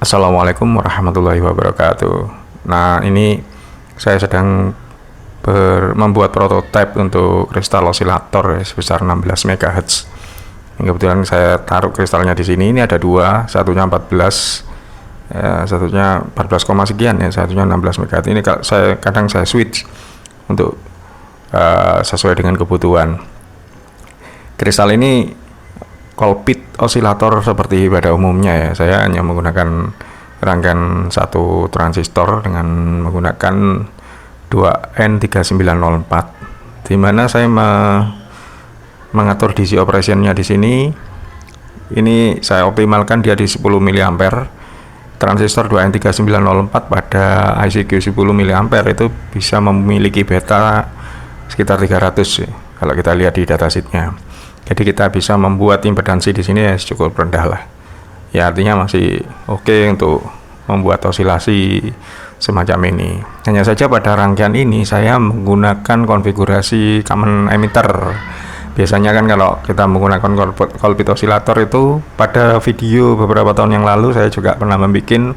Assalamualaikum warahmatullahi wabarakatuh. Nah, ini saya sedang membuat prototipe untuk kristal osilator ya, sebesar 16 MHz. Kebetulan saya taruh kristalnya di sini. Ini ada dua, satunya 14, satunya 14, sekian ya, satunya 16 MHz. Ini kadang saya switch untuk sesuai dengan kebutuhan. Kristal ini Colbit osilator seperti pada umumnya ya. Saya hanya menggunakan rangkaian satu transistor dengan menggunakan 2N3904, di mana saya mengatur DC operationnya di sini. Ini saya optimalkan dia di 10 mA. Transistor 2N3904 pada ICQ 10 mA itu bisa memiliki beta sekitar 300 ya, kalau kita lihat di datasheetnya. Jadi kita bisa membuat impedansi di sini ya cukup rendah lah. Ya artinya masih oke untuk membuat osilasi semacam ini. Hanya saja pada rangkaian ini saya menggunakan konfigurasi common emitter. Biasanya kan kalau kita menggunakan Colbit osilator itu, pada video beberapa tahun yang lalu saya juga pernah membuat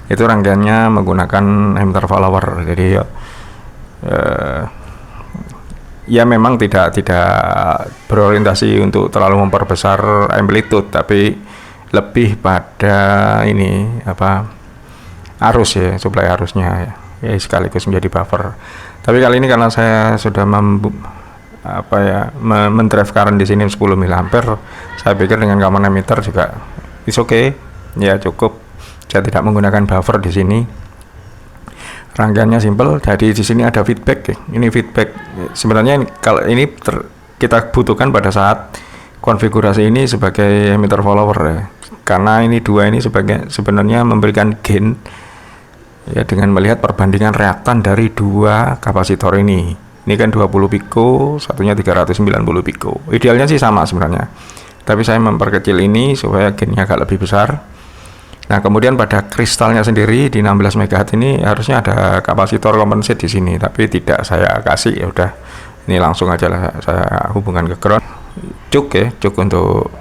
itu rangkaiannya menggunakan emitter follower. Jadi ya memang tidak berorientasi untuk terlalu memperbesar amplitude, tapi lebih pada ini arus ya, suplai arusnya ya sekaligus menjadi buffer. Tapi kali ini karena saya sudah mendrive current di sini 10 mA, saya pikir dengan common emitter juga is okay ya, cukup. Saya tidak menggunakan buffer di sini. Rangkaiannya simple. Jadi di sini ada feedback. Ini feedback. Sebenarnya kalau ini kita butuhkan pada saat konfigurasi ini sebagai emitter follower ya. Karena ini dua ini sebenarnya memberikan gain ya, dengan melihat perbandingan reaktan dari dua kapasitor ini. Ini kan 20 piko, satunya 390 piko. Idealnya sih sama sebenarnya. Tapi saya memperkecil ini supaya gainnya agak lebih besar. Nah, kemudian pada kristalnya sendiri di 16 MHz ini harusnya ada kapasitor kompensat di sini, tapi tidak saya kasih. Ya udah, ini langsung aja lah saya hubungkan ke ground. Cuk untuk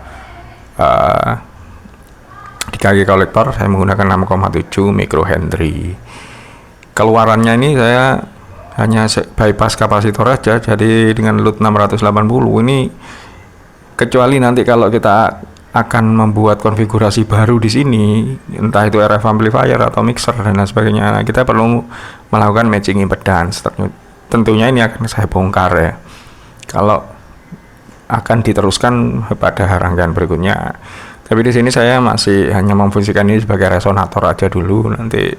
di kaki kolektor saya menggunakan 6,7 mikrohenry. Keluarannya ini saya hanya bypass kapasitor aja, jadi dengan load 680 ini, kecuali nanti kalau kita akan membuat konfigurasi baru di sini, entah itu RF amplifier atau mixer dan lain sebagainya, nah, kita perlu melakukan matching impedance. Tentunya ini akan saya bongkar ya, kalau akan diteruskan pada rangkaian berikutnya. Tapi di sini saya masih hanya memfungsikan ini sebagai resonator aja dulu, nanti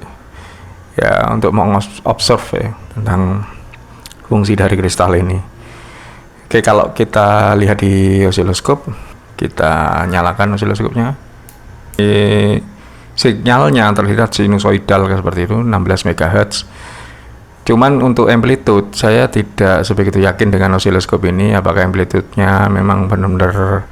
ya untuk mengobserv ya tentang fungsi dari kristal ini. Oke, kalau kita lihat di osiloskop, kita nyalakan osiloskopnya, sinyalnya terlihat sinusoidal seperti itu, 16 MHz. Cuman untuk amplitude saya tidak sebegitu yakin dengan osiloskop ini, apakah amplitude-nya memang benar-benar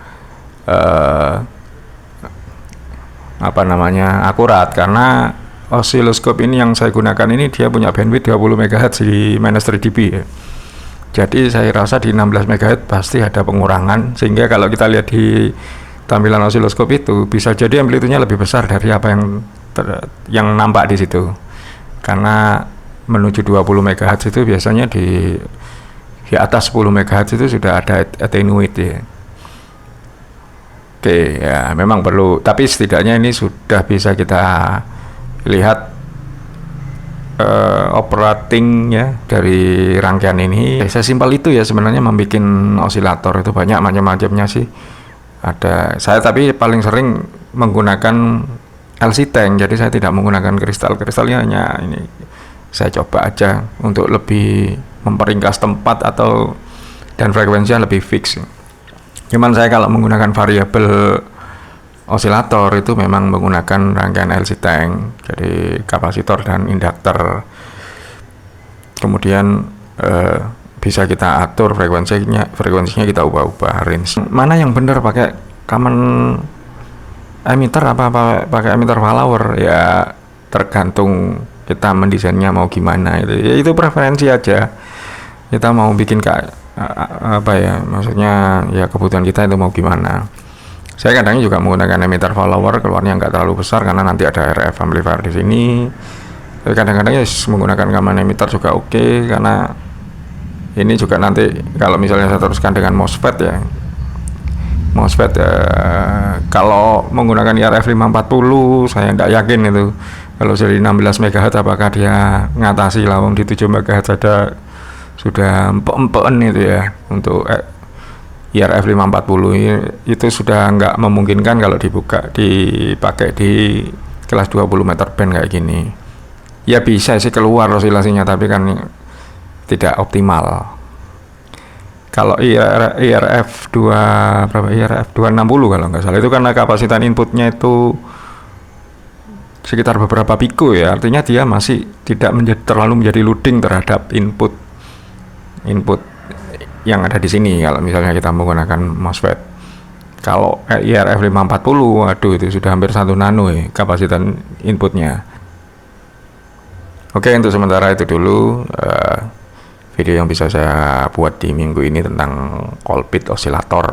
akurat, karena osiloskop ini yang saya gunakan ini dia punya bandwidth 20 MHz di -3 dB ya. Jadi saya rasa di 16 MHz pasti ada pengurangan, sehingga kalau kita lihat di tampilan osiloskop itu bisa jadi amplitude-nya lebih besar dari apa yang nampak di situ. Karena menuju 20 MHz itu biasanya di atas 10 MHz itu sudah ada attenuate ya. Oke, ya memang perlu, tapi setidaknya ini sudah bisa kita lihat operating ya dari rangkaian ini. Sesimpel itu ya sebenarnya membuat osilator itu, banyak macam-macamnya sih. Saya tapi paling sering menggunakan LC tank, jadi saya tidak menggunakan kristalnya, hanya ini saya coba aja untuk lebih memperingkas tempat dan frekuensinya lebih fix. Cuman saya kalau menggunakan variabel osilator itu memang menggunakan rangkaian LC tank, jadi kapasitor dan induktor. Kemudian bisa kita atur frekuensinya kita ubah-ubah range. Mana yang benar, pakai common emitter apa pakai emitter follower? Ya tergantung kita mendesainnya mau gimana itu. Ya itu preferensi aja. Kita mau bikin maksudnya ya kebutuhan kita itu mau gimana. Saya kadang juga menggunakan emitter follower, keluarnya nggak terlalu besar karena nanti ada RF amplifier di sini. Tapi kadang-kadang ya menggunakan common emitter juga oke, karena ini juga nanti kalau misalnya saya teruskan dengan MOSFET ya, MOSFET kalau menggunakan IRF 540 saya tidak yakin itu kalau jadi 16 MHz apakah dia ngatasi lawang di 7 MHz ada sudah empek-empekan itu ya. Untuk IRF 540 itu sudah nggak memungkinkan kalau dipakai di kelas 20 meter band kayak gini. Ya bisa sih keluar oscilasinya, tapi kan tidak optimal. Kalau IRF 260 kalau nggak salah itu karena kapasitas inputnya itu sekitar beberapa piko ya, artinya dia masih tidak terlalu menjadi loading terhadap input yang ada di sini kalau misalnya kita menggunakan MOSFET. Kalau IRF 540 waduh itu sudah hampir 1 nano ya kapasitas inputnya. Oke, untuk sementara itu dulu video yang bisa saya buat di minggu ini tentang Colbit osilator.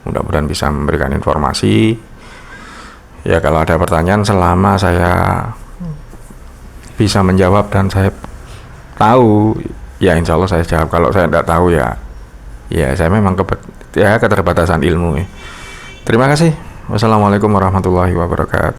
Mudah-mudahan bisa memberikan informasi. Ya kalau ada pertanyaan selama saya bisa menjawab dan saya tahu, ya insya Allah saya jawab. Kalau saya tidak tahu ya saya memang keterbatasan ilmu. Terima kasih. Wassalamualaikum warahmatullahi wabarakatuh.